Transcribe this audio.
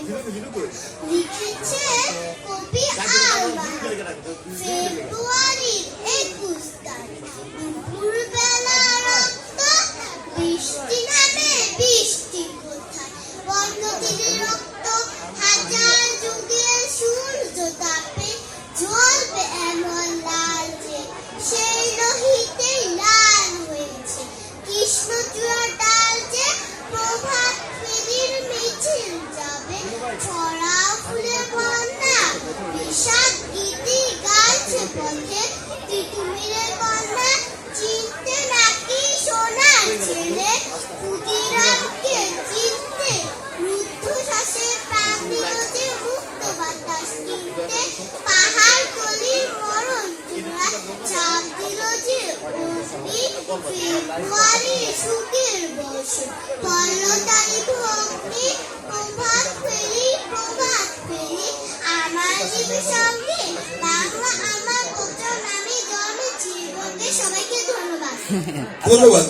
লিখেছে কবি আরমান ফেব্রুয়ারির 21 তারিখ। দুপুরবেলা রক্ত বৃষ্টি নামে বৃষ্টি কোথায়, বর্ণতির রক্ত হাজার যুগের সূর্য তাপে জ্বলবে এমন লাল যে সেই লোহিতেই লাল হয়েছে কৃষ্ণচূড়া ডাল যে প্রভাত ফেরির মিছিল যাবে ছড়া ফুলে বন্যা বিষাদ গীতি গাইছে পথে তিতুমিরের কন্যা চিনতে নাকি সোনার ছেলে ক্ষুদিরামকে চিনতে রুদ্ধশ্বাসে প্রাণ দিল যে মুক্ত বাতাস কিনতে পাহাড় গলির মরণ চূড়া চাপ দিল যে অগ্নি ফেব্রুয়ারি সুখের বর্ষণ পল্লতারি ভক্তি প্রভাত ফেরি আমার জীবের সঙ্গে বাংলা আমার বচন আমি জন্মেছি। সবাইকে ধন্যবাদ।